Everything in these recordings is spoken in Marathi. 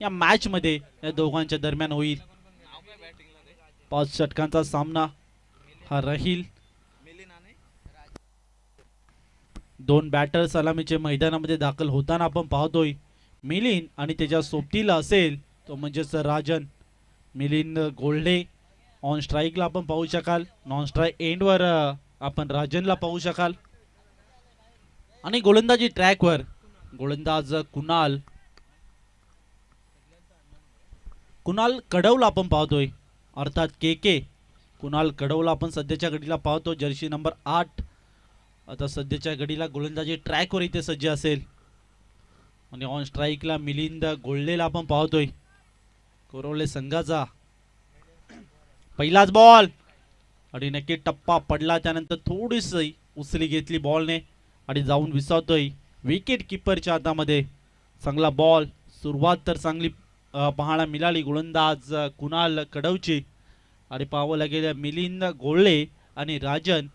या मॅच मध्ये या दोघांच्या दरम्यान होईल. 5 षटकांचा सामना हा राहील. दोन बॅटर सलामीचे मैदानामध्ये दाखल होताना आपण पाहतोय. मिलिंद आणि त्याच्या सोबतीला असेल तो म्हणजेच राजन. मिलिंद गोल्डे ऑन स्ट्राईकला आपण पाहू शकाल. नॉन स्ट्राईक एंडवर आपण राजनला पाहू शकाल. आणि गोलंदाजी ट्रॅकवर गोलंदाज कुणाल कडवला आपण पाहतोय, अर्थात के कुणाल कडवला आपण सध्याच्या घडीला पाहतो. जर्सी नंबर 8 आता सध्याच्या घडीला गोलंदाजी ट्रॅकवर इथे सज्ज असेल. आणि ऑन स्ट्राईकला मिलिंद गोल्डेला आपण पाहतोय. कोरवले संघाचा पहिलाच बॉल आणि नक्की टप्पा पडला. त्यानंतर थोडीशी उसळी घेतली बॉलने आणि जाऊन विसावतोय विकेट किपरच्या हातामध्ये. चांगला बॉल, सुरुवात तर चांगली पाहायला मिळाली गोलंदाज कुणाल कडवची. आणि पाहावं लागेल मिलिंद गोल्डे आणि राजन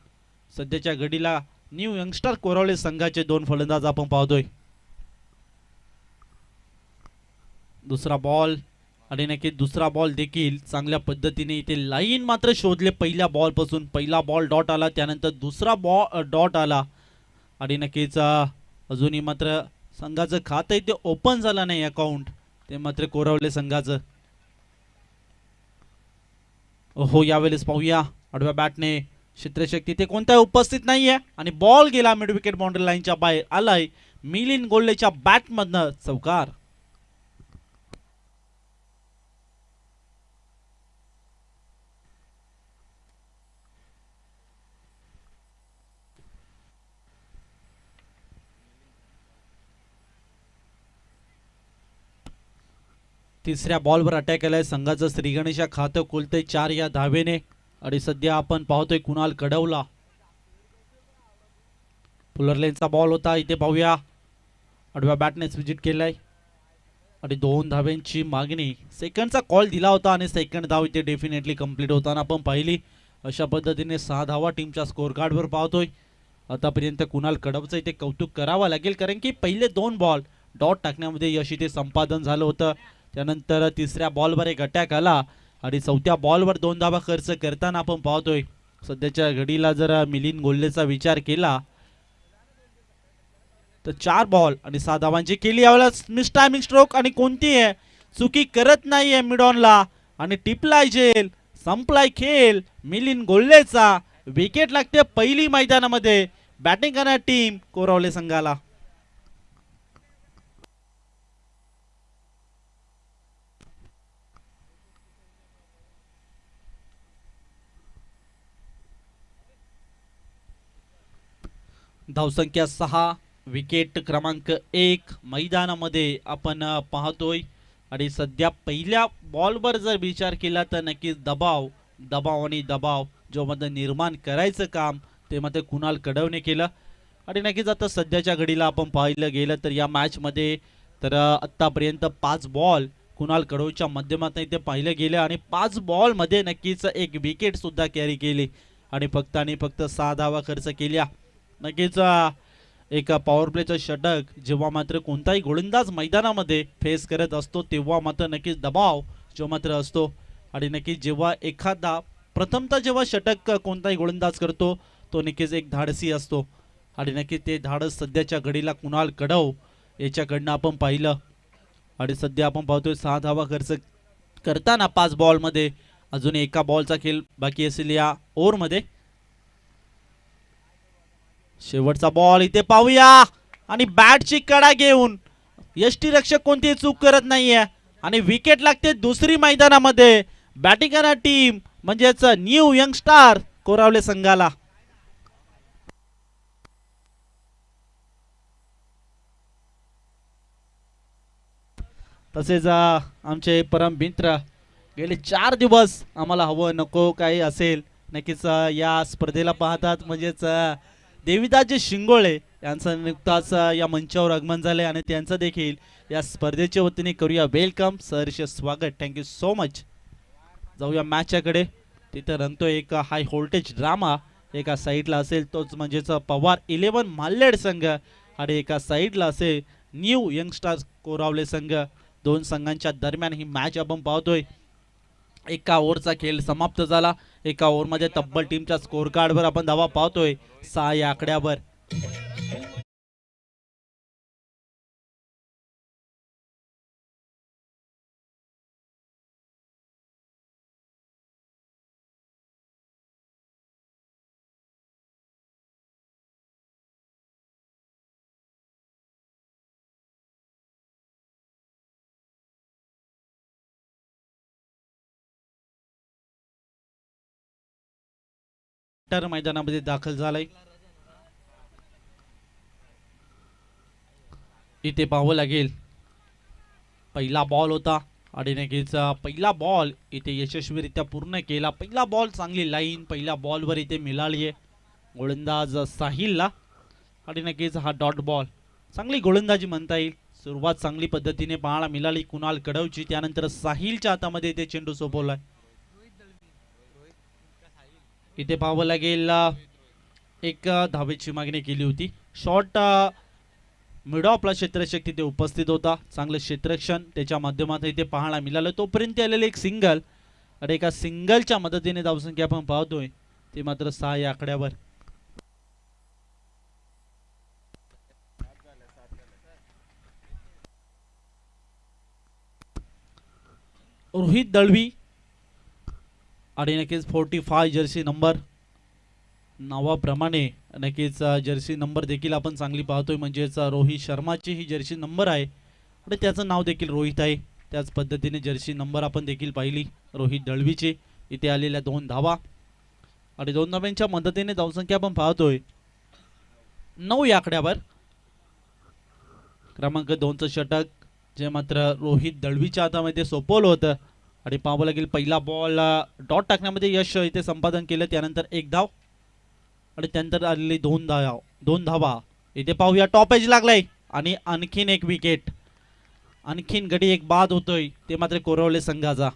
सध्याच्या घडीला न्यू यंगस्टर कोरावले संघाचे दोन फलंदाज आपण पाहतोय. दुसरा बॉल आणि नक्की दुसरा बॉल देखील चांगल्या पद्धतीने इथे लाईन मात्र शोधले. पहिल्या बॉल पासून पहिला बॉल डॉट आला, त्यानंतर दुसरा बॉल डॉट आला आणि नक्कीच अजूनही मात्र संघाचं खातं इथे ओपन झालं नाही अकाउंट, ते मात्र कोरावले संघाचं. हो यावेळेस पाहूया आडव्या बॅटने क्षेत्रशक्ती ते कोणत्याही उपस्थित नाहीये आणि बॉल गेला मिड विकेट बाउंड्री लाईनच्या बाहेर. आलाय मिलिंद गोल्डेच्या बॅटमधनं चौकार. तिसऱ्या बॉलवर अटॅक केलाय संघाचं श्रीगणेशा खातं खोलतंय 4 या धावेने. आणि सध्या आपण पाहतोय कुणाल कडवला. पुलरलेनचा बॉल होता, इथे पाहूया आडव्या बॅटनेच विजिट केलाय आणि 2 धाव्यांची मागणी. सेकंडचा कॉल दिला होता आणि सेकंड धाव इथे डेफिनेटली कंप्लीट होताना आपण पाहिली. अशा पद्धतीने 6 धावा टीमच्या स्कोर कार्डवर पाहतोय. आतापर्यंत कुणाल कडवचं इथे कौतुक करावं लागेल, कारण की पहिले 2 बॉल डॉट टाकण्यामध्ये यश इथे संपादन झालं होतं. त्यानंतर तिसऱ्या बॉलवर एक अटॅक आला आणि चौथ्या बॉलवर 2 धावा खर्च करताना आपण पाहतोय. सध्याच्या घडीला जर मिलिंद गोल्डेचा विचार केला तर 4 बॉल आणि 6 धावांची केली. यावेळेस मिस टायमिंग स्ट्रोक आणि कोणती आहे चुकी करत नाहीये मिडॉनला आणि टिपलाय जेल, संपलाय खेळ मिलिंद गोल्डेचा. विकेट लागते पहिली मैदानामध्ये. बॅटिंग करणार टीम कोरावले संघाला. धावसंख्या 6, विकेट क्रमांक 1 मैदानामध्ये आपण पाहतोय. आणि सध्या पहिल्या बॉलवर जर विचार केला तर नक्कीच दबाव आणि दबाव जो मध्ये निर्माण करायचं काम ते मध्ये कुणाल कडवने केलं. आणि नक्कीच आता सध्याच्या घडीला आपण पाहिलं गेलं तर या मॅचमध्ये तर आत्तापर्यंत 5 बॉल कुणाल कडवच्या माध्यमातून इथे पाहिलं गेलं आणि 5 बॉलमध्ये नक्कीच एक विकेट सुद्धा कॅरी केली आणि फक्त 6 धावा खर्च केल्या. नक्कीच एक पॉवर प्लेचं षटक जेव्हा मात्र कोणताही गोलंदाज मैदानामध्ये फेस करत असतो तेव्हा मात्र नक्कीच दबाव जो मात्र असतो. आणि नक्कीच जेव्हा एखादा प्रथमतः जेव्हा षटक कोणताही गोलंदाज करतो तो नक्कीच एक धाडसी असतो आणि नक्कीच ते धाडस सध्याच्या घडीला कुणाल कडव याच्याकडनं आपण पाहिलं. आणि सध्या आपण पाहतोय 6 धावा खर्च करताना 5 बॉलमध्ये अजून एका बॉलचा खेळ बाकी असेल या ओव्हरमध्ये. शेवटचा बॉल इथे पाहूया आणि बॅटची कडा घेऊन यष्टीरक्षक कोणतीही चूक करत नाहीये आणि विकेट लागते दुसरी मैदानामध्ये. बॅटिंग करणार टीम म्हणजेच न्यू यंग स्टार कोरावले संघाला. तसेच आमचे परम मित्र गेले 4 दिवस आम्हाला हवं नको काही असेल नक्कीच या स्पर्धेला पाहतात, म्हणजेच देविदासजी शिंगोळे यांचं नुकताच या मंचावर आगमन झाले आणि त्यांचं देखील या स्पर्धेच्या वतीने करूया वेलकम, सहर्ष स्वागत. Thank you so much. जाऊया मॅचच्याकडे. तिथं रंगतो एक हाय व्होल्टेज ड्रामा. एका साईडला असेल तोच म्हणजेच पवार 11 माल्हेड संघ आणि एका साईडला असेल न्यू यंगस्टार्स कोरावले संघ दोन संघांच्या दरम्यान ही मॅच आपण पाहतोय. एका ओव्हरचा खेळ समाप्त झाला. एका ओव्हरमध्ये तब्बल टीमच्या स्कोर कार्डवर आपण धावा पाहतोय 6 या आकड्यावर. मैदानामध्ये दाखल झालाय. इथे पाहावं लागेल पहिला बॉल होता आणि नक्कीच पहिला बॉल इथे यशस्वीरित्या पूर्ण केला. पहिला बॉल चांगली लाईन पहिल्या बॉलवर इथे मिळाली आहे गोलंदाज साहिलला आणि नक्कीच हा डॉट बॉल चांगली गोलंदाजी म्हणता येईल. सुरुवात चांगली पद्धतीने पाहायला मिळाली कुणाल कडवची. त्यानंतर साहिलच्या हातामध्ये इथे चेंडू सोपवलाय. इथे पाहावं लागेल एक धावेची मागणी केली होती. शॉट मिड ऑफला क्षेत्ररक्षक तिथे उपस्थित होता. चांगलं क्षेत्ररक्षण त्याच्या माध्यमातून इथे पाहायला मिळालं. तोपर्यंत आलेले एक सिंगल आणि एका सिंगलच्या मदतीने धावसंख्या आपण पाहतोय ते मात्र 6 या आकड्यावर. रोहित दळवी आणि नक्कीच 45 जर्सी नंबर नावाप्रमाणे नक्कीच जर्सी नंबर देखील आपण चांगली पाहतोय. म्हणजेच रोहित शर्माची ही जर्सी नंबर आहे आणि त्याचं नाव देखील रोहित आहे. त्याच पद्धतीने जर्सी नंबर आपण देखील पाहिली रोहित दळवीची. इथे आलेल्या 2 धावा आणि 2 धाव्यांच्या मदतीने धावसंख्या आपण पाहतोय 9 या आकड्यावर. क्रमांक 2चं षटक जे मात्र रोहित दळवीच्या हातामध्ये सोपवलं होतं आणि पाहावं लागेल पहिला बॉल डॉट टाकण्यामध्ये यश इथे संपादन केलं. त्यानंतर 1 धाव आणि त्यानंतर आलेली 2 धावा. इथे पाहूया टॉप एज लागलाय आणि आणखीन एक विकेट. आणखीन गडी एक बाद होतोय ते मात्र कोरवले संघाचा.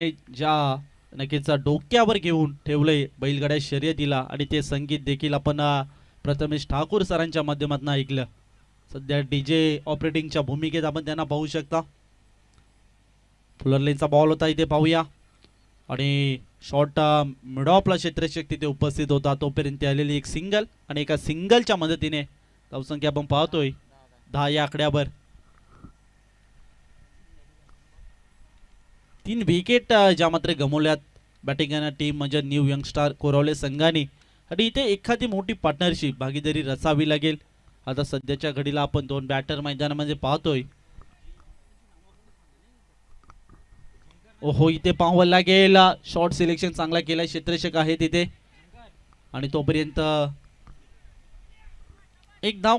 ज्या नक्कीच डोक्यावर घेऊन ठेवलंय बैलगाड्या शर्यतीला आणि ते संगीत देखील आपण प्रथमेश ठाकूर सरांच्या माध्यमातून ऐकलं. सध्या डीजे ऑपरेटिंगच्या भूमिकेत आपण त्यांना पाहू शकता. फुलरलेनचा बॉल होता इथे पाहूया आणि शॉट मिड ऑफला क्षेत्ररक्षक तिथे उपस्थित होता. तोपर्यंत आलेली एक सिंगल आणि एका सिंगलच्या मदतीने धावसंख्या आपण पाहतोय 10 या आकड्यावर. 3 विकेट ज्या मात्र गमवल्यात बॅटिंग टीम म्हणजे न्यू यंगस्टार कोरवले संघाने आणि इथे एखादी मोठी पार्टनरशिप भागीदारी रचावी लागेल. आता सध्याच्या घडीला आपण 2 बॅटर मैदानामध्ये पाहतोय. ओहो इथे पाहावं लागेल शॉर्ट सिलेक्शन चांगला केला क्षेत्ररक्षक आहे तिथे आणि तोपर्यंत 1 धाव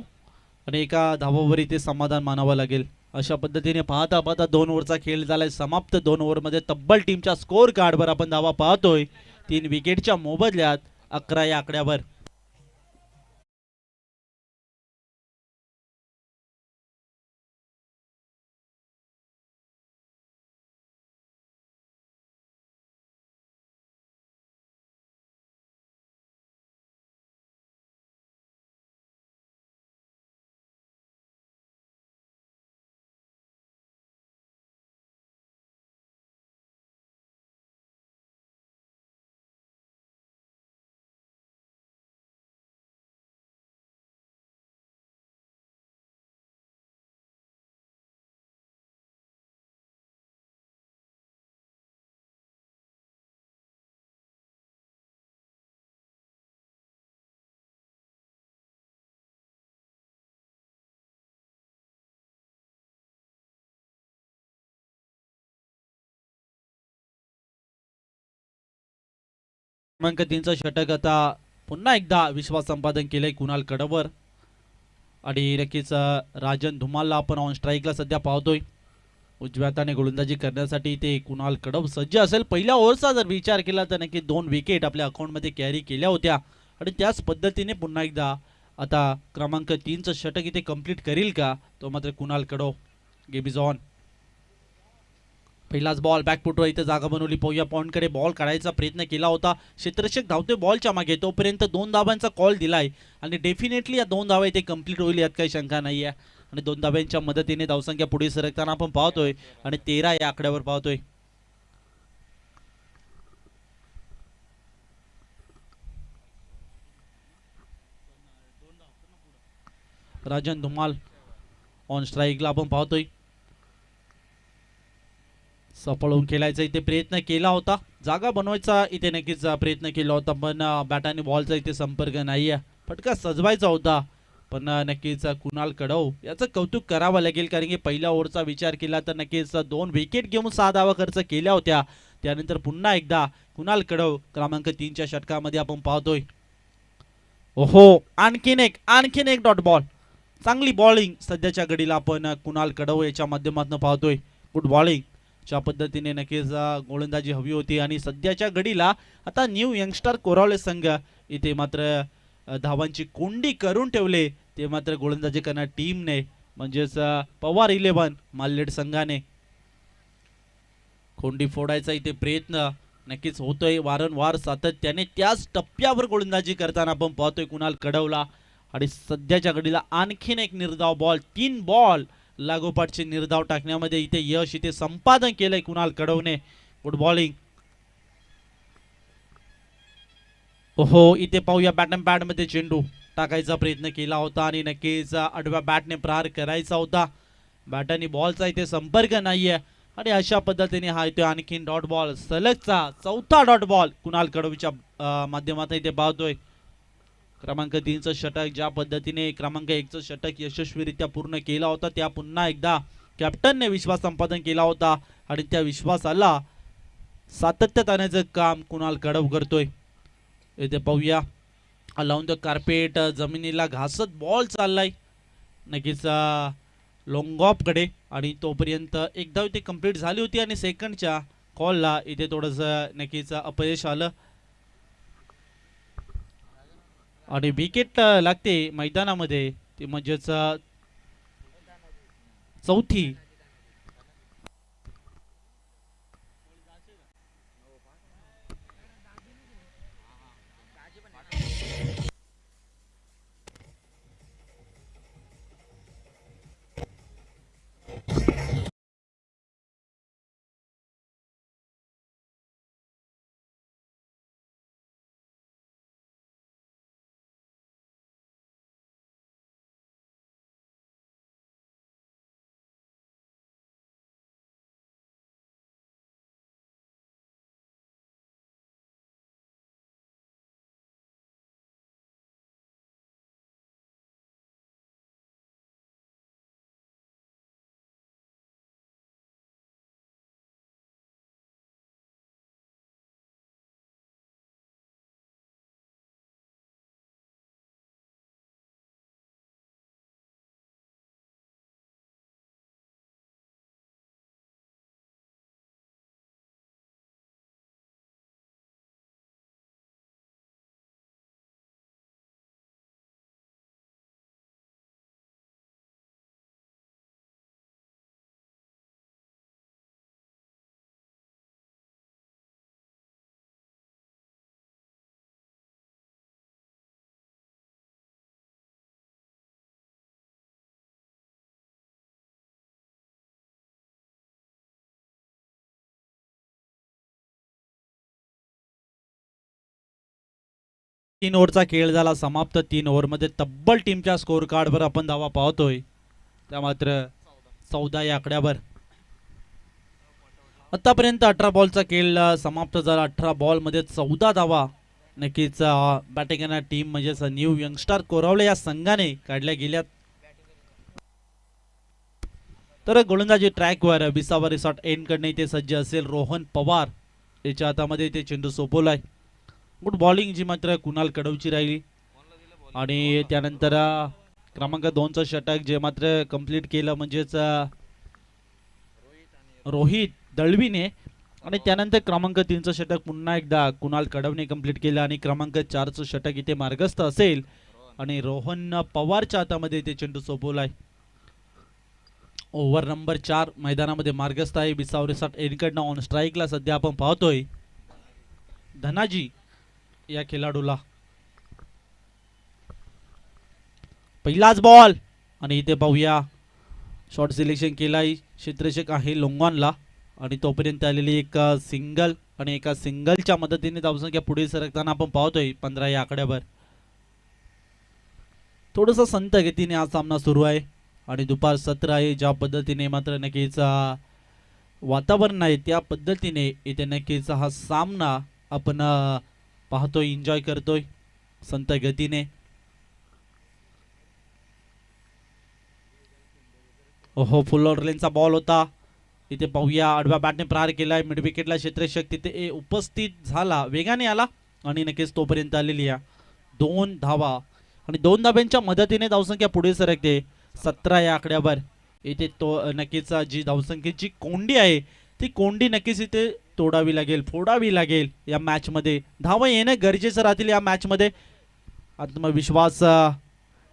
आणि एका धावावर इथे समाधान मानावं लागेल. अशा पद्धतीने पाहता पाहता 2 ओव्हरचा खेळ झालाय समाप्त. 2 ओव्हरमध्ये तब्बल टीमच्या स्कोर कार्डवर आपण धावा पाहतोय 3 विकेटच्या मोबदल्यात 11 या आकड्यावर. क्रमांक 3चं षटक आता पुन्हा एकदा विश्वास संपादन केलंय कुणाल कडवर आणि नक्कीच राजन धुमालला आपण ऑन स्ट्राईकला सध्या पाहतोय. उजव्या हाताने गोलंदाजी करण्यासाठी ते कुणाल कडव सज्ज असेल. पहिल्या ओव्हरचा जर विचार केला तर नक्की 2 विकेट आपल्या अकाउंटमध्ये कॅरी केल्या होत्या आणि त्याच पद्धतीने पुन्हा एकदा आता क्रमांक 3चं षटक इथे कंप्लीट करील का तो मात्र Kunal Kadav. Game is on. पहिलाच बॉल बॅकफुटवर इथे जागा बनवली. पाहूया पॉइंटकडे बॉल काढायचा प्रयत्न केला होता. क्षेत्ररक्षक धावतोय बॉलच्या मागे, तोपर्यंत 2 धावांचा कॉल दिलाय आणि डेफिनेटली या 2 धावा इथे कंप्लीट होईल यात काही शंका नाही आहे. आणि 2 धाव्यांच्या मदतीने धावसंख्या पुढे सरकताना आपण पाहतोय आणि 13 या आकड्यावर पाहतोय. राजन धुमाल ऑन स्ट्राईकला आपण पाहतोय. सफळ होऊन खेळायचा इथे प्रयत्न केला होता, जागा बनवायचा इथे नक्कीच प्रयत्न केला होता, पण बॅटाने बॉलचा इथे संपर्क नाहीये. फटका सजवायचा होता पण नक्कीच कुणाल कडव याचं कौतुक करावं लागेल, कारण की पहिल्या ओव्हरचा विचार केला तर नक्कीच 2 विकेट घेऊन 6 धावा खर्च केल्या होत्या. त्यानंतर पुन्हा एकदा कुणाल कडव क्रमांक 3च्या षटकामध्ये आपण पाहतोय. ओहो, आणखीन एक डॉट बॉल. चांगली बॉलिंग सध्याच्या घडीला आपण कुणाल कडव याच्या माध्यमातून पाहतोय. Good bowling. ज्या पद्धतीने नक्कीच गोलंदाजी हवी होती आणि सध्याच्या घडीला आता न्यू यंगस्टर कोरावले संघ इथे मात्र धावांची कोंडी करून ठेवले. ते मात्र गोलंदाजी करणार टीमने म्हणजेच पवार 11 माललेट संघाने. कोंडी फोडायचा इथे प्रयत्न नक्कीच होतोय वारंवार सातत्याने. त्याच टप्प्यावर गोलंदाजी करताना आपण पाहतोय कुणाल कडवला. आणि सध्याच्या घडीला आणखीन एक निर्धाव बॉल. 3 बॉल लागोपाठचे निर्धाव टाकण्यामध्ये इथे यश इथे संपादन केलंय कुणाल कडवने. Good bowling. ओहो, इथे पाहूया बॅट अँड पॅड मध्ये चेंडू टाकायचा प्रयत्न केला होता आणि नक्कीच आडव्या बॅटने प्रहार करायचा होता. बॅटाने बॉलचा इथे संपर्क नाहीये आणि अशा पद्धतीने हा इथे आणखीन डॉट बॉल, सलगचा 4था डॉट बॉल कुणाल कडवीच्या माध्यमातून इथे पाहतोय. क्रमांक 3चं षटक ज्या पद्धतीने क्रमांक 1चं षटक यशस्वीरित्या पूर्ण केला होता, त्या पुन्हा एकदा कॅप्टनने विश्वास संपादन केला होता आणि त्या विश्वासाला सातत्यात आणण्याचं काम कुणाल कडव करतोय. इथे पाहूया लावून द कार्पेट, जमिनीला घासत बॉल चाललाय नक्कीच लॉंग ऑफ कडे आणि तोपर्यंत एकदा इथे कंप्लीट झाली होती आणि सेकंडच्या कॉलला इथे थोडंसं नक्कीच अपयश आलं आणि विकेट लागते मैदानामध्ये, ती म्हणजेच 4थी. तीन ओव्हरचा खेळ झाला समाप्त. 3 ओव्हरमध्ये तब्बल टीमच्या स्कोर कार्डवर आपण धावा पाहतोय, त्या मात्र 14 या आकड्यावर. आतापर्यंत 18 बॉलचा खेळ समाप्त झाला. 18 बॉलमध्ये 14 धावा नक्कीच बॅटिंग करणारी टीम म्हणजेच न्यू यंगस्टर कोरावले या संघाने काढल्या गेल्यात. तर गोलंदाजी ट्रॅकवर 20वा रिसॉर्ट एंड करणे इथे सज्ज असेल रोहन पवार. त्याच्या हातामध्ये ते चेंडू सोपवलाय. गुड बॉलिंग जी मात्र कुणाल कडवची राहिली आणि त्यानंतर क्रमांक 2चं षटक जे मात्र कंप्लीट केलं म्हणजेच रोहित दळवीने आणि त्यानंतर क्रमांक 3चं षटक पुन्हा एकदा कुणाल कडवने कंप्लीट केलं आणि क्रमांक 4चं षटक इथे मार्गस्थ असेल आणि रोहन पवारच्या हातामध्ये ते चेंडू सोपवलाय. ओव्हर नंबर 4 मैदानामध्ये मार्गस्थ आहे. बिसावरेसाठ एनकडनं ऑन स्ट्राईकला सध्या आपण पाहतोय धनाजी या खेळाडूला. पहिलाच बॉल आणि इथे पाहूया शॉर्ट सिलेक्शन केलाय क्षेत्ररक्षक आहे लोंगॉनला आणि तोपर्यंत आलेली एक सिंगल आणि एका सिंगलच्या मदतीने धावसंख्या पुढे सरकताना आपण पाहतोय 15 या आकड्यावर. थोडंसं संत गतीने हा सामना सुरू आहे आणि दुपार सत्र आहे. ज्या पद्धतीने मात्र नक्कीच वातावरण आहे त्या पद्धतीने इथे नक्कीच हा सामना आपण पाहतोय एन्जॉय करतोय संत गतीने. ओहो फुल ऑर्डरचा बॉल होता. इथे पाहूया आडव्या बॅटने प्रहार केलाय मिड विकेटला क्षेत्ररक्षक तिथे उपस्थित झाला वेगाने आला आणि नक्कीच तोपर्यंत आलेली आहे 2 धावा आणि 2 धाब्यांच्या मदतीने धावसंख्या पुढे सरकते 17 या आकड्यावर. इथे तो नक्कीच जी धावसंख्येची कोंडी आहे ती कोंडी नक्कीच इथे तोडावी लागेल फोडावी लागेल या मॅचमध्ये. धावा येणं गरजेचं राहतील या मॅचमध्ये. आत्मविश्वास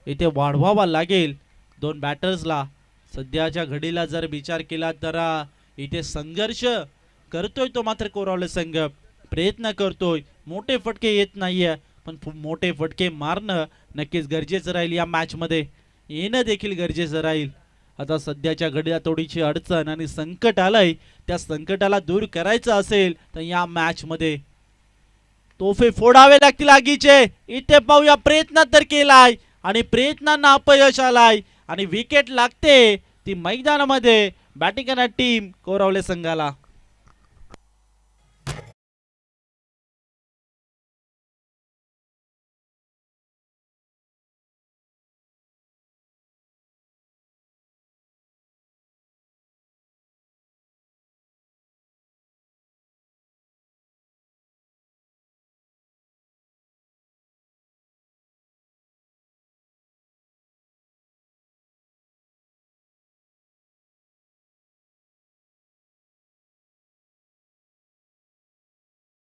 इथे वाढवावा लागेल दोन बॅटर्सला. सध्याच्या घडीला जर विचार केला तर इथे संघर्ष करतोय तो मात्र कोरावले संघ प्रयत्न करतोय. मोठे फटके येत नाहीये पण मोठे फटके मारणं नक्कीच गरजेचं राहील या मॅचमध्ये. येणं देखील गरजेचं राहील. आता सध्याच्या घडीला थोडीशी अडचण आणि संकट आलंय त्या संकटाला दूर करायचं असेल तर या मॅचमध्ये तोफे फोडावे लागतील आगीचे. इथे पाहूया प्रयत्न तर केलाय आणि प्रयत्नांना अपयश आलाय आणि विकेट लागते ती मैदानामध्ये बॅटिंग करणारी टीम कोरावले संघाला.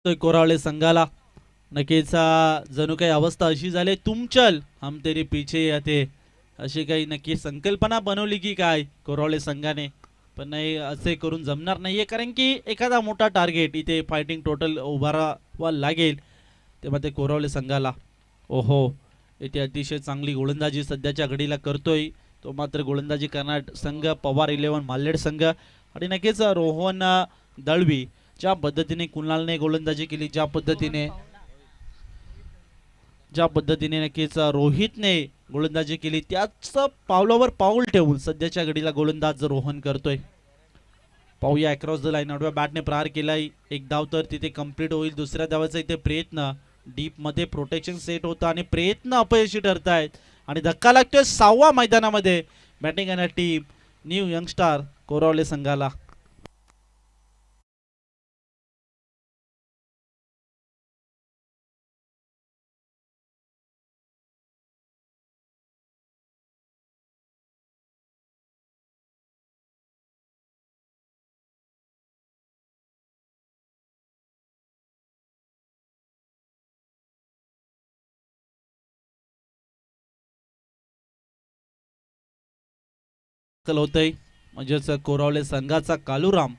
कोरावले संघाला नक्कीच जणू काही अवस्था अशी झाली तुम चल हम तेरे पीछे येते अशी काही नक्की संकल्पना बनवली की काय कोरावले संघाने. पण नाही असे करून जमणार नाहीये कारण की एखादा मोठा टार्गेट इथे फायटिंग टोटल उभारावा लागेल तेव्हा ते कोरावले संघाला. ओहो इथे अतिशय चांगली गोलंदाजी सध्याच्या घडीला करतोय तो मात्र गोलंदाजी करणार संघ पवार 11 माल्हेड संघ आणि नक्कीच रोहन दळवी ज्या पद्धतीने कुणालने गोलंदाजी केली ज्या पद्धतीने नक्कीच रोहितने गोलंदाजी केली त्याच पावलावर पाऊल ठेवून सध्याच्या घडीला गोलंदाज रोहन करतोय. पाहूया अक्रॉस द लाईन आडव्या बॅटने प्रहार केलाय. एक धाव तर तिथे कंप्लीट होईल. दुसऱ्या धावाचा इथे प्रयत्न डीप मध्ये प्रोटेक्शन सेट होतं आणि प्रयत्न अपयशी ठरतायत आणि धक्का लागतोय 6व्या मैदानामध्ये बॅटिंग करणारी टीम न्यू यंगस्टार कोरावले संघाला. होतय म्हणजेच कोरावले संघाचा कालूराम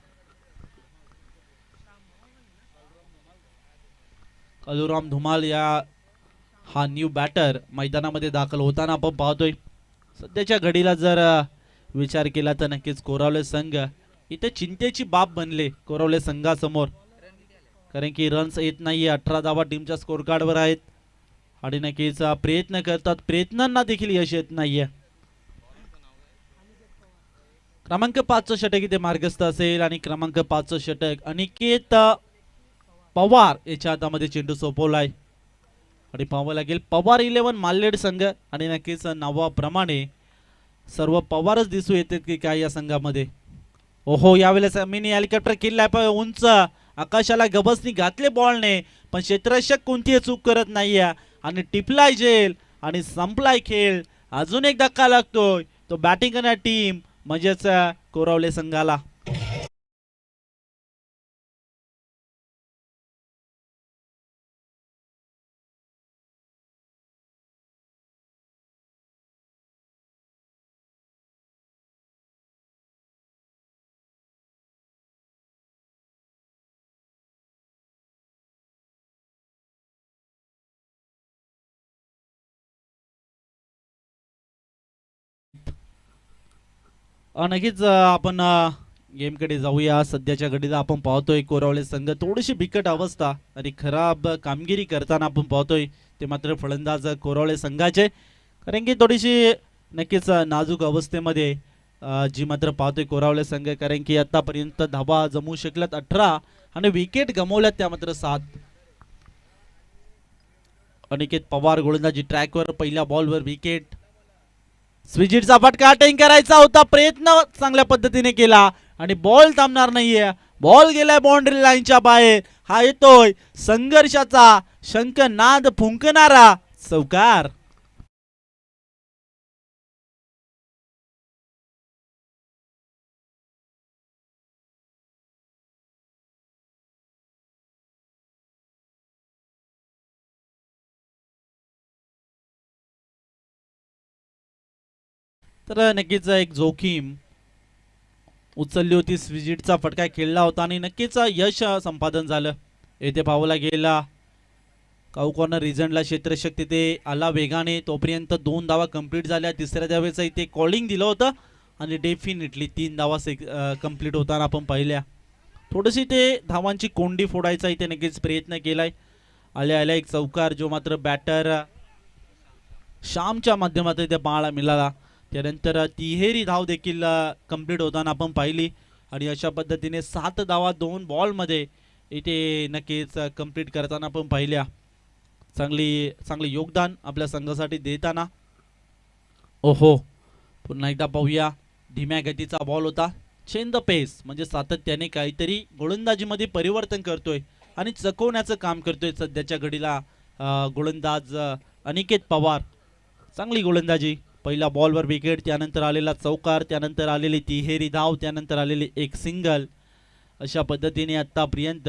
धुमाल या हा न्यू बॅटर मैदानामध्ये दाखल होताना आपण पाहतोय. सध्याच्या घडीला जर विचार केला तर नक्कीच कोरावले संघ इथे चिंतेची बाब बनले कोरावले संघासमोर कारण की रन्स येत नाहीये. 18 धावा टीमच्या स्कोर कार्डवर आहेत आणि नक्कीच प्रयत्न करतात प्रयत्नांना देखील यश येत नाहीये. क्रमांक 5चं षटक इथे मार्गस्थ असेल आणि क्रमांक 5चं षटक अनिकेत पवार याच्या हातामध्ये चेंडू सोपवलाय आणि पाहावं लागेल पवार 11 माल्हेड संघ आणि नक्कीच नावाप्रमाणे सर्व पवारच दिसू येतात की काय या संघामध्ये. ओहो यावेळेस मिनी हेलिकॉप्टर केलाय उंच आकाशाला गबसनी घातले बॉलने, पण क्षेत्ररक्षक कोणतीही चूक करत नाहीये आणि टिपलाय जेल आणि संपलाय खेळ. अजून एक धक्का लागतोय, तो बॅटिंग करणारी टीम म्हणजेच कोरावले संघाला. नक्कीच आपण गेमकडे जाऊया. सध्याच्या घडीला आपण पाहतोय कोरावले संघ थोडीशी बिकट अवस्था आणि खराब कामगिरी करताना आपण पाहतोय, ते मात्र फलंदाज कोरावले संघाचे, कारण की थोडीशी नक्कीच नाजूक अवस्थेमध्ये जी मात्र पाहतोय कोरावले संघ, कारण की आतापर्यंत धाबा जमू शकल्यात 18 आणि विकेट गमावल्यात त्या मात्र 7. अनिकेत पवार गोलंदाजी ट्रॅकवर, पहिल्या बॉलवर विकेट. स्विजिटचा फटका अटेंड करायचा होता, प्रयत्न चांगल्या पद्धतीने केला आणि बॉल थांबणार नाहीये. बॉल गेलाय बाउंड्री लाईनच्या बाहेर. हा येतोय संघर्षाचा शंखनाद फुंकणारा चौकार. तर नक्कीच एक जोखीम उचलली होती, स्विजिटचा फटका खेळला होता आणि नक्कीच यश संपादन झालं. येथे पावला गेला काऊ कॉर्नर रिझनला, क्षेत्ररक्षक तिथे आला वेगाने, तोपर्यंत 2 धावा कंप्लीट झाल्या. तिसऱ्या धावेचं इथे कॉलिंग दिलं होतं आणि डेफिनेटली 3 धावा कंप्लीट होताना आपण पाहिल्या. थोडीशी ते धावांची कोंडी फोडायचा इथे नक्कीच प्रयत्न केलाय. आल्या आल्या एक चौकार जो मात्र बॅटर श्यामच्या माध्यमातून इथे पाहायला मिळाला. त्यानंतर तिहेरी धाव देखील कंप्लीट होताना आपण पाहिली आणि अशा पद्धतीने 7 धावा 2 बॉलमध्ये इथे नक्कीच कंप्लीट करताना आपण पाहिल्या. चांगले योगदान आपल्या संघासाठी देताना. ओहो, पुन्हा एकदा पाहूया. धीम्या गतीचा बॉल होता, चेंज द पेस, म्हणजे सातत्याने काहीतरी गोलंदाजीमध्ये परिवर्तन करतोय आणि चकवण्याचं काम करतोय सध्याच्या घडीला गोलंदाज अनिकेत पवार. चांगली गोलंदाजी, पहिल्या बॉलवर विकेट, त्यानंतर आलेला चौकार, त्यानंतर आलेली तिहेरी धाव, त्यानंतर आलेली एक सिंगल. अशा पद्धतीने आतापर्यंत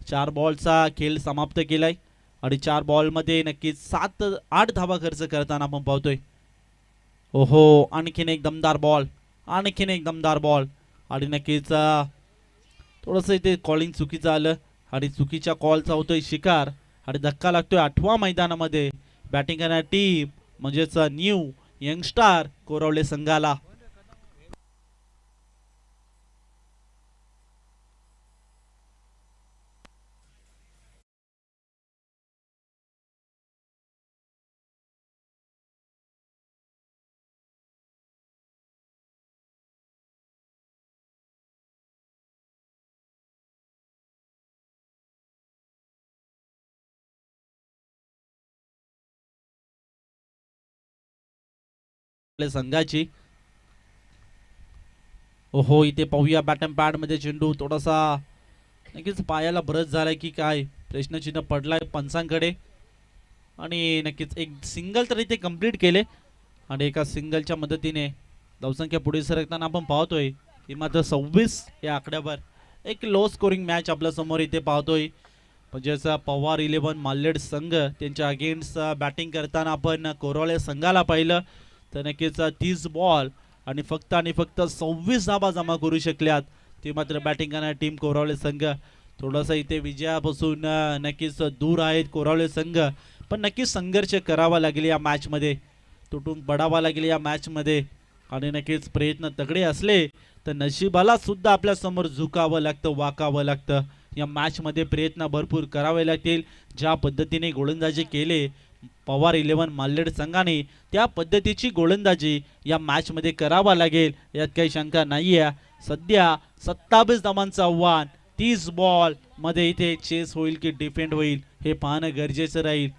4 बॉलचा खेळ समाप्त केलाय आणि 4 बॉलमध्ये नक्कीच 7-8 धावा खर्च करताना आपण पाहतोय. ओहो, आणखीन एक दमदार बॉल, आणखीन एक दमदार बॉल आणि नक्कीच थोडंसं इथे कॉलिंग चुकीचं आलं आणि चुकीच्या कॉलचा होतोय शिकार आणि धक्का लागतोय 8व्या मैदानामध्ये बॅटिंग करणारी टीम म्हणजेच न्यू यंगस्टार कोरावले संघाला. संघाची. ओहो, इथे पाहूया बॅटम पॅड मध्ये चेंडू थोडासा नक्कीच पायाला बरंच झालाय की काय, प्रश्नचिन्ह पडलाय पंचांकडे आणि नक्कीच एक सिंगल तर इथे कंप्लीट केले आणि एका सिंगलच्या मदतीने धावसंख्या पुढे सरकताना आपण पाहतोय की मात्र 26 या आकड्यावर एक लो स्कोरिंग मॅच आपल्या समोर इथे पाहतोय. म्हणजेच पवार 11 माल्लेड संघ त्यांच्या अगेन्स्ट बॅटिंग करताना आपण कोरावले संघाला पाहिलं तर नक्कीच 30 बॉल आणि फक्त 26 धाबा जमा करू शकल्यात. ते मात्र बॅटिंग करणारी टीम कोरावले संघ थोडासा इथे विजयापासून नक्कीच दूर आहेत कोरावले संघ, पण नक्कीच संघर्ष करावा लागेल या मॅचमध्ये, तुटून पडावा लागेल या मॅचमध्ये आणि नक्कीच प्रयत्न तगडे असले तर नशिबाला सुद्धा आपल्या समोर झुकावं लागतं, वाकावं लागतं. या मॅचमध्ये प्रयत्न भरपूर करावे लागतील. ज्या पद्धतीने गोलंदाजी केले पवार 11 माल्लेड संघाने त्या पद्धतीची गोलंदाजी या मॅचमध्ये करावा लागेल, यात काही शंका नाही आहे. सध्या 27 धावांचं आव्हान, 30 बॉल मध्ये इथे चेस होईल की डिफेंड होईल हे पाहणं गरजेचं राहील.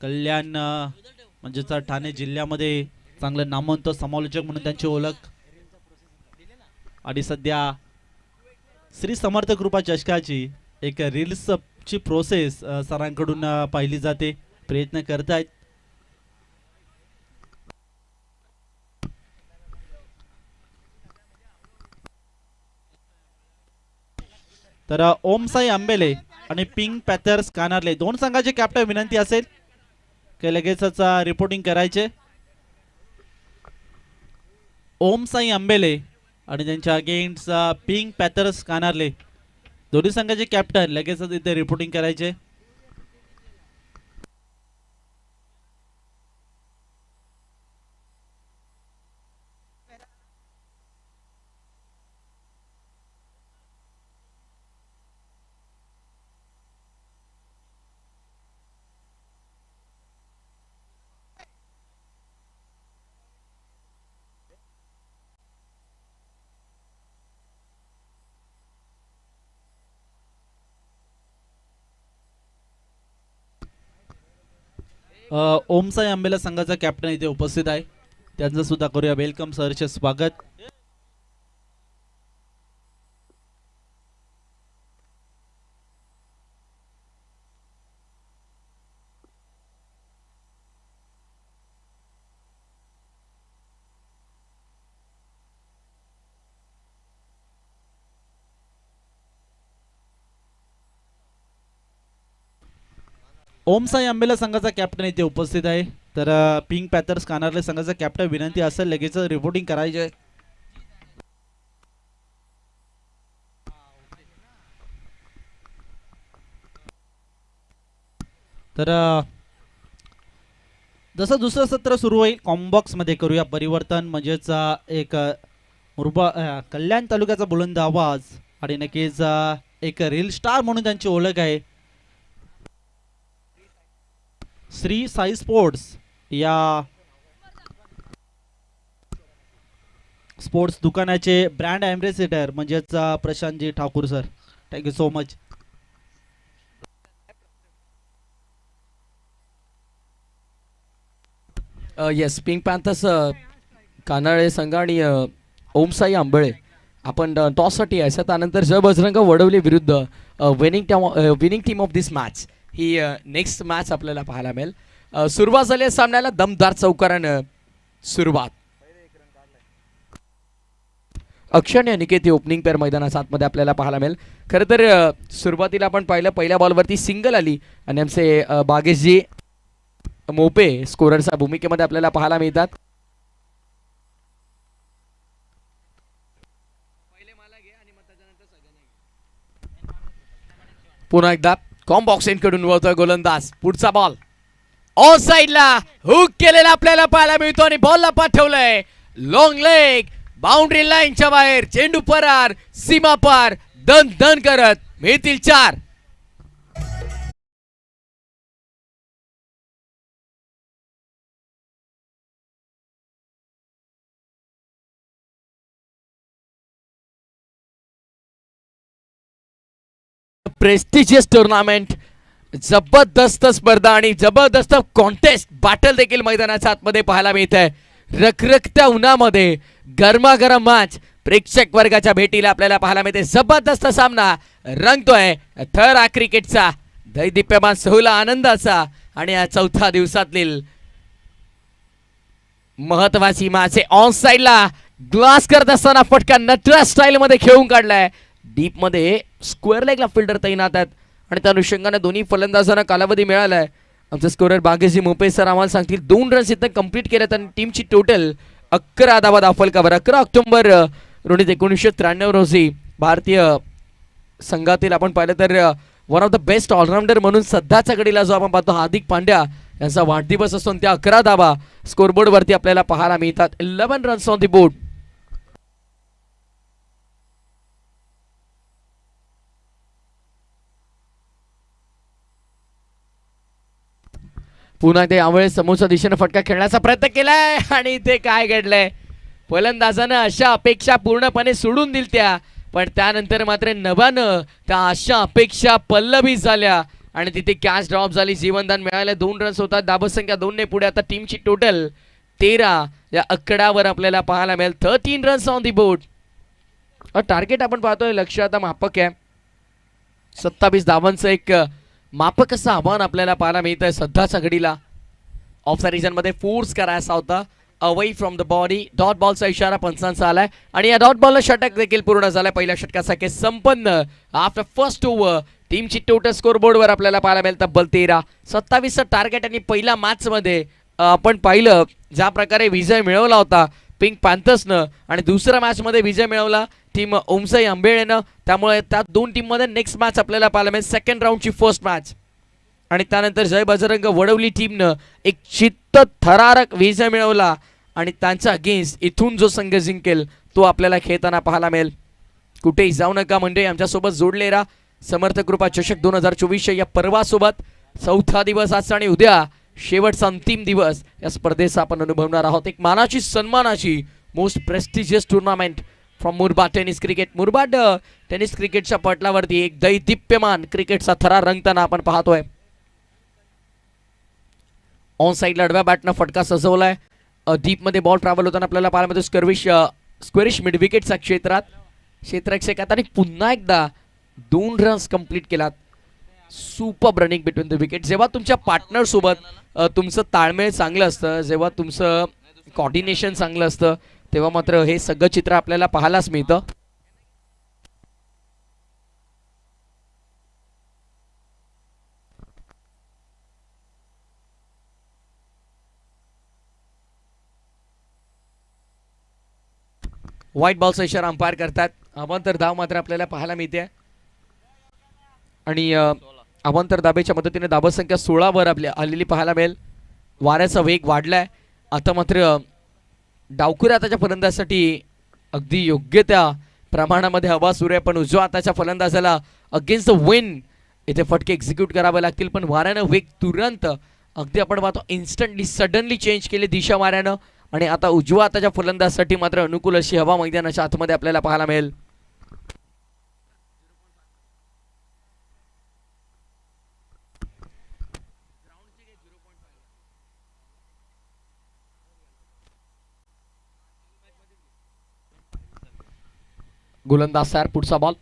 कल्याण म्हणजेच ठाणे जिल्ह्यामध्ये चांगलं नामवंत समालोचक म्हणून त्यांची ओळख आणि सध्या श्री समर्थ कृपा चषकाची एक रील्सची प्रोसेस सरांकडून पाहिली जाते, प्रयत्न करतायत. तर ओम साई आंबेले आणि पिंक पॅथर्स कानारले दोन संघाचे कॅप्टन विनंती असेल की लगेचच रिपोर्टिंग करायचे. ओम साई आंबेले आणि त्यांच्या अगेन्स्ट पिंक पॅथर्स कानारले दोन्ही संघाचे कॅप्टन लगेचच इथे रिपोर्टिंग करायचे. ओम साई आंबेला संघाचा कॅप्टन इथे उपस्थित आहे, त्यांचं सुद्धा करूया वेलकम सरचे स्वागत. ओम साई आंबेला संघाचा कॅप्टन इथे उपस्थित आहे. तर पिंक पॅथर्स कानारले संघाचा कॅप्टन विनंती असेल लगेच रिपोर्टिंग करायचे. तर जसं दुसरं सत्र सुरू होईल कॉम्बॉक्स मध्ये करूया परिवर्तन, म्हणजेच एक कल्याण तालुक्याचा बुलंद आवाज आणि नक्कीच एक रील स्टार म्हणून त्यांची ओळख आहे. श्री साई स्पोर्ट्स या स्पोर्ट्स दुकानाचे ब्रँड ॲम्बॅसेडर म्हणजेच Prashantji Thakur sir, thank you so much. Yes, pink panthers Kanale संघ आणि ओम साई आंबळे आपण टॉससाठी आहे. त्यानंतर जय बजरंग वडवली विरुद्ध winning team of this match he next match आपल्याला पाहायला मिळेल. सुरुवात झाली सामन्याला दमदार चौकारानं सुरुवात. अक्षय आणि अनिकेत ओपनिंग पेअर मैदानाच्या आतमध्ये आपल्याला पाहायला मिळेल. खरं तर सुरुवातीला आपण पाहिलं पहिल्या बॉलवरती सिंगल आली आणि आमचे बागेशजी मोपे स्कोररच्या भूमिकेमध्ये आपल्याला पाहायला मिळतात. पुन्हा एकदा कॉम बॉक्सिंग कडून वळतोय गोलंदाज. पुढचा बॉल ऑन साइडला हुक केलेला आपल्याला पाहायला मिळतो आणि बॉलला पाठवलंय लॉंग लेग बाउंड्री लाईनच्या बाहेर. चेंडू परार सीमा पार दन दन करत मिळतील 4. प्रेस्टिजियस टुर्नामेंट, जबरदस्त स्पर्धा आणि जबरदस्त कॉन्टेस्ट बॅटल देखील मैदानाच्या आतमध्ये पाहायला मिळत आहे. रखरखत्या उन्हामध्ये गरमागरम मॅच प्रेक्षक वर्गाच्या भेटीला आपल्याला पाहायला मिळते. जबरदस्त सामना रंगतोय थर क्रिकेटचा दैदिप्यमान सोहळा आनंदाचा आणि या 4थ्या दिवसातील महत्वाची मॅच आहे. ऑन साइडला ग्लास करत असताना फटका नटराज स्टाईल मध्ये खेळून काढलाय. डीप मध्ये स्क्वेअर लेगला फिल्डर तैनात आहेत आणि त्या अनुषंगाने दोन्ही फलंदाजांना कालावधी मिळालाय. आमचे स्कोरर बागेशजी मोपे सर आम्हाला सांगतील 2 रन्स इथं कंप्लीट केल्यात आणि टीमची टोटल 11 धावा दाखल कवर. 11 ऑक्टोबर रोजी 1993 रोजी भारतीय संघातील आपण पाहिलं तर one of the best allrounder म्हणून सध्याच्या घडीला जो आपण पाहतो हार्दिक पांड्या यांचा वाढदिवस असतो. त्या 11 धावा स्कोरबोर्ड वरती आपल्याला पाहायला मिळतात. 11 रन्स ऑन द बोर्ड. पुन्हा ते यावेळेस समोरच्या दिशेने फटका खेळण्याचा प्रयत्न केलाय आणि ते काय घडलंय फलंदाजानं अशा अपेक्षा पूर्णपणे सोडून दिल्या, पण त्यानंतर मात्र नवानं त्या अशा अपेक्षा पल्लवी झाल्या आणि तिथे कॅच ड्रॉप झाली, जीवनदान मिळालं, 2 रन्स होतात, धाबसंख्या 2 ने पुढे. आता टीमची टोटल 13 या आकड्यावर आपल्याला पाहायला मिळेल. 13 runs on the board. Target आपण पाहतोय लक्ष आता मापक आहे, 27 धावांचं एक मापक असं आव्हान आपल्याला पाहायला मिळतंय सध्याच्या घडीला. ऑफ द रिजन मध्ये फोर्स करायचा होता, away from the body. Dot बॉलचा इशारा पंचांचा आलाय आणि या डॉट बॉलला षटक देखील पूर्ण झालाय. पहिल्या षटकासाठी संपन्न. आफ्टर फर्स्ट ओव्हर टीमची टोटल स्कोर बोर्डवर आपल्याला पाहायला मिळेल तब्बल 13. 27चं टार्गेट आणि पहिल्या मॅच मध्ये आपण पाहिलं ज्या प्रकारे विजय मिळवला होता पिंक पॅन्थर्सनं आणि दुसऱ्या मॅच मध्ये विजय मिळवला टीम ओमसाई आंबेळेनं. त्यामुळे त्या दोन टीम मध्ये नेक्स्ट मॅच आपल्याला पाहायला मिळेल, सेकंड राऊंडची फर्स्ट मॅच. आणि त्यानंतर जय बजरंग वडवली टीमनं एक चित्तथरारक विजय मिळवला आणि त्यांच्या अगेन्स्ट इथून जो संघ जिंकेल तो आपल्याला खेळताना पाहायला मिळेल. कुठेही जाऊ नका म्हणजे आमच्यासोबत जोडले राहा. समर्थ कृपा चषक 2024 या पर्वासोबत चौथा दिवस आज आणि उद्या शेवटचा अंतिम दिवस या स्पर्धेचा आपण अनुभवणार आहोत. एक मानाची सन्मानाची most prestigious tournament from Murbad tennis cricket. Murbad tennis क्रिकेटच्या पटलावरती एक दैदिप्यमान क्रिकेटचा थरा रंगताना आपण पाहतोय. ऑन साईड लढव्या बॅटनं फटका सजवलाय. डीप मध्ये बॉल ट्रॅव्हल होताना आपल्याला पाहायला मिळतो स्क्वेरिश मिड विकेटच्या क्षेत्ररक्षकात आणि पुन्हा एकदा 2 रन्स कंप्लीट केलात. Super running between the wicket. जेव्हा तुमच्या पार्टनर सोबत तुमचं ताळमेळ चांगलं असतं, जेव्हा तुमचं कॉर्डिनेशन चांगलं असतं, तेव्हा मात्र हे सगळं चित्र आपल्याला पाहायलाच मिळतं. व्हाईट बॉलचा इशारा अंपायर करतात. अवांतर धाव मात्र आपल्याला पाहायला मिळते आणि अवांतर धाबेच्या मदतीने धाबसंख्या 16 वर आपल्या आलेली पाहायला मिळेल. वाऱ्याचा वेग वाढलाय. आता मात्र डावखुऱ्या हाताच्या फलंदाजासाठी अगदी योग्य त्या प्रमाणामध्ये हवा सुरू आहे, पण उजव्या हाताच्या फलंदाजाला अगेन्स्ट द विंड इथे फटके एक्झिक्यूट करावे लागतील. पण वाऱ्यानं वेग तुरंत अगदी आपण पाहतो इन्स्टंटली सडनली चेंज केली दिशा वाऱ्यानं आणि आता उजव्या हाताच्या फलंदाजासाठी मात्र अनुकूल अशी हवा मैदानाच्या आतमध्ये आपल्याला पाहायला मिळेल. गोलंदाज तयार. पुढचा बॉल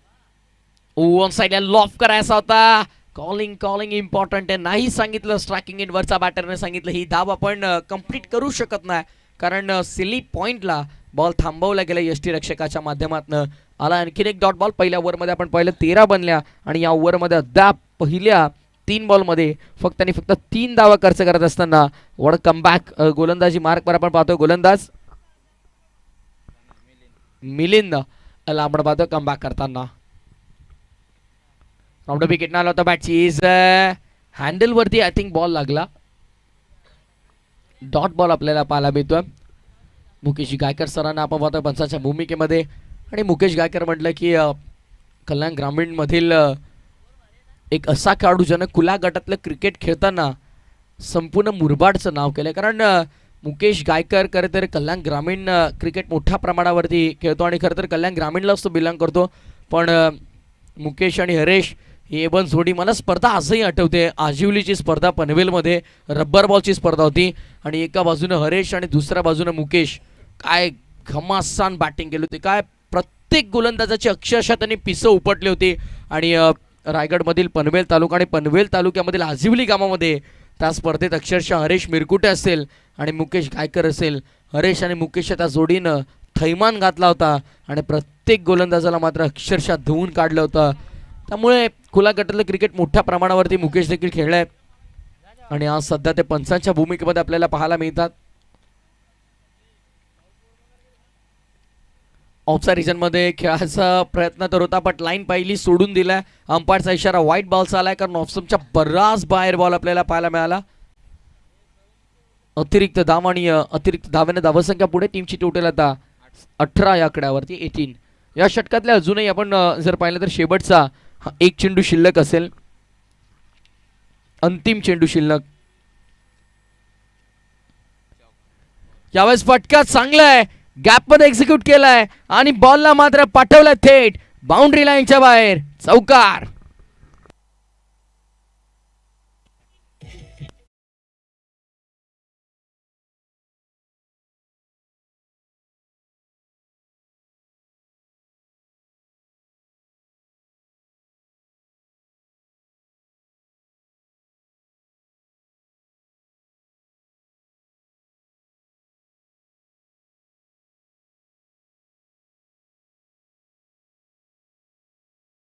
वन साइडला लॉफ करायचा होता. कॉलिंग इम्पॉर्टंट आहे. नाही सांगितलं स्ट्रायकिंग इन वरचा बॅटरने सांगितलं ही धाव आपण कंप्लीट करू शकत नाही कारण सिली पॉइंटला बॉल थांबवला गेला यष्टीरक्षकाच्या माध्यमातून. आला आणखीन एक डॉट बॉल. पहिल्या ओव्हरमध्ये आपण पाहिलं 13 बनल्या आणि या ओव्हरमध्ये अद्याप पहिल्या 3 बॉलमध्ये फक्त 3 धावा खर्च करत असताना वड कमबॅक गोलंदाजी मार्कवर आपण पाहतो. गोलंदाज मिलिंद याला आपण पाहतो कमबॅक करताना. राऊंड विकेट आला होता. बॅटची इज हँडल वरती आय थिंक बॉल लागला. डॉट बॉल आपल्याला पाहायला मिळतोय. मुकेश गायकर सरांना आपण पाहतोय पंचाच्या भूमिकेमध्ये आणि मुकेश गायकर म्हटलं की कल्याण ग्रामीण मधील एक असा खेळाडू ज्यानं खुल्या गटातलं क्रिकेट खेळताना संपूर्ण मुरबाडचं नाव केलं. कारण मुकेश गायकर खरं तर कल्याण ग्रामीण क्रिकेट मोठ्या प्रमाणावरती खेळतो आणि खरं तर कल्याण ग्रामीणलाच तो बिलॉंग करतो. पण मुकेश आणि हरेश ही एवन जोडी मला स्पर्धा आजही आठवते. आजिवलीची स्पर्धा पनवेलमध्ये रब्बर बॉलची स्पर्धा होती आणि एका बाजूनं हरेश आणि दुसऱ्या बाजूनं मुकेश. काय घमासान बॅटिंग केली होती. काय प्रत्येक गोलंदाजाची अक्षरशः त्यांनी पिसं उपटली होती. आणि रायगडमधील पनवेल तालुका आणि पनवेल तालुक्यामधील आजिवली गावामध्ये त्या स्पर्धेत अक्षरशः हरेश मिरकुटे असेल आणि मुकेश गायकर असेल, हरेश आणि मुकेश त्या जोडीनं थैमान घातला होता आणि प्रत्येक गोलंदाजाला मात्र अक्षरशः धुवून काढलं होतं. त्यामुळे खुल्या गटातलं क्रिकेट मोठ्या प्रमाणावरती मुकेश देखील खेळलाय आणि आज सध्या ते पंचांच्या भूमिकेमध्ये आपल्याला पाहायला मिळतात. ऑफसाइड रिजन मध्ये खेळायचा प्रयत्न तर होता पण लाईन पहिली सोडून दिलाय. अंपायरचा इशारा व्हाईट बॉलचा आलाय कारण ऑफस्टंपच्या बराच बाहेर बॉल आपल्याला पाहायला मिळाला. अतिरिक्त धाव आणि अतिरिक्त धाव्याने धावसंख्या पुढे. टीमची टोटल आता 18 या आकड्यावरती 18. या षटकातल्या अजूनही आपण जर पाहिलं तर शेवटचा एक चेंडू शिल्लक असेल, अंतिम चेंडू शिल्लक. यावेळेस फटका चांगला आहे, गॅप मध्ये एक्झिक्यूट केलाय आणि बॉलला मात्र पाठवलं थेट बाउंड्री लाईनच्या बाहेर. चौकार.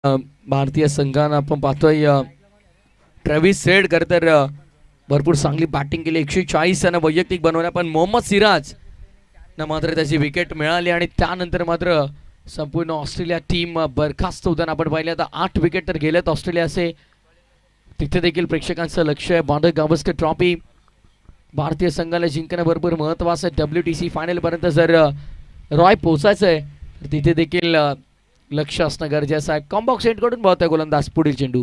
भारतीय संघानं आपण पाहतोय ट्रॅव्हिस हेड तर भरपूर चांगली बॅटिंग केली, 140 रन वैयक्तिक बनवल्या, पण मोहम्मद सिराज ना मात्र त्याची विकेट मिळाली आणि त्यानंतर मात्र संपूर्ण ऑस्ट्रेलिया टीम बरखास्त होताना आपण पाहिले. आता 8 विकेट तर गेलेत ऑस्ट्रेलियाचे. तिथे देखील प्रेक्षकांचं लक्ष आहे. बॉर्डर गावस्कर ट्रॉफी भारतीय संघाला जिंकणं भरपूर महत्त्वाचं आहे. WTC फायनलपर्यंत जर रॉय पोहोचायचं आहे तर तिथे देखील लक्ष असणं गरजेचं आहे. कॉम्बॉक्स एंडकडून पाहतोय गोलंदाज पुढील चेंडू.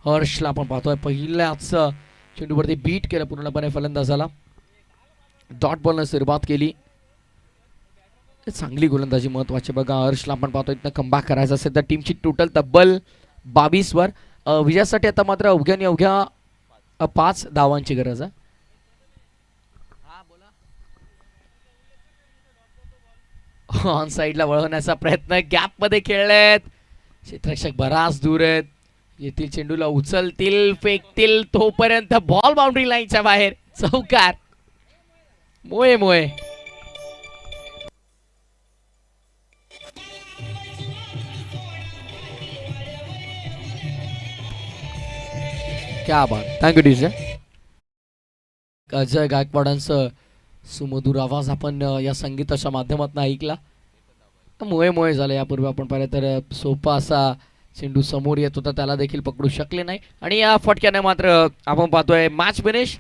हर्षला आपण पाहतोय पहिल्याच चेंडूवरती बीट केलं पूर्णपणे फलंदाजाला. डॉट बॉलनं सुरुवात केली. चांगली गोलंदाजी महत्वाची बघा. हर्षला आपण पाहतोय इथनं कमबॅक करायचं असेल तर टीमची टोटल तब्बल 22 वर. विजयासाठी आता मात्र अवघ्या 5 धावांची गरज आहे. ऑन साईडला वळवण्याचा प्रयत्न, गॅप मध्ये खेळलेत, क्षेत्ररक्षक बराच दूर आहेत. येथील चेंडूला उचलतील, फेकतील, तोपर्यंत बॉल बाउंड्री लाईनच्या बाहेर. चौकार. मोये मोये. क्या बात. Thank you DJ. अजय गायकवाडांचं सुमधुर आवाज आपण या संगीताच्या माध्यमातून ऐकला. मोये मोये झालं. यापूर्वी आपण पाहिलं तर सोपा असा चेंडू समोर येत होता, त्याला देखील पकडू शकले नाही आणि या फटक्याने मात्र आपण पाहतोय मॅच फिनिश.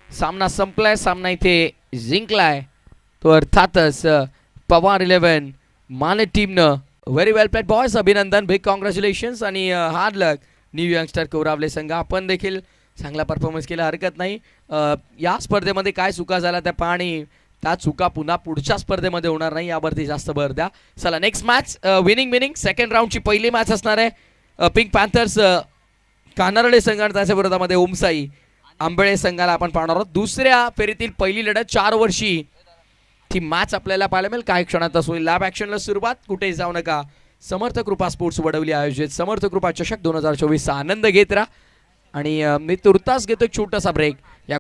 सामना संपलाय, सामना इथे जिंकलाय तो अर्थातच पवार 11 माने टीमनं. व्हेरी वेल प्लेड बॉयज. अभिनंदन, बिग कॉंग्रॅच्युलेशन्स आणि हार्ड लक न्यू यंगस्टर कोरावले संघ. आपण देखील चांगला परफॉर्मन्स केला, हरकत नाही. या स्पर्धेमध्ये काय चुका झाल्या त्या पाणी त्या चुका पुन्हा पुढच्या स्पर्धेमध्ये होणार नाही यावरती जास्त भर द्या. चला नेक्स्ट मॅच विनिंग सेकंड राऊंडची पहिली मॅच असणार आहे. पिंक पॅन्थर्स कानारडे संघ आणि त्याच्या विरोधामध्ये ओमसाई आंबळे संघाला आपण पाहणार आहोत. दुसऱ्या फेरीतील पहिली लढत 4 वर्षी ती मॅच आपल्याला पाहायला मिळेल. काही क्षणातच होईल. लॅब ॲक्शनला सुरुवात. कुठेही जाऊ नका. समर्थ कृपा स्पोर्ट्स वडवली आयोजित समर्थ कृपा चषक 2024 चा आनंद घेत राहा आणि मी तुर्तास घेतो एक छोटासा ब्रेक.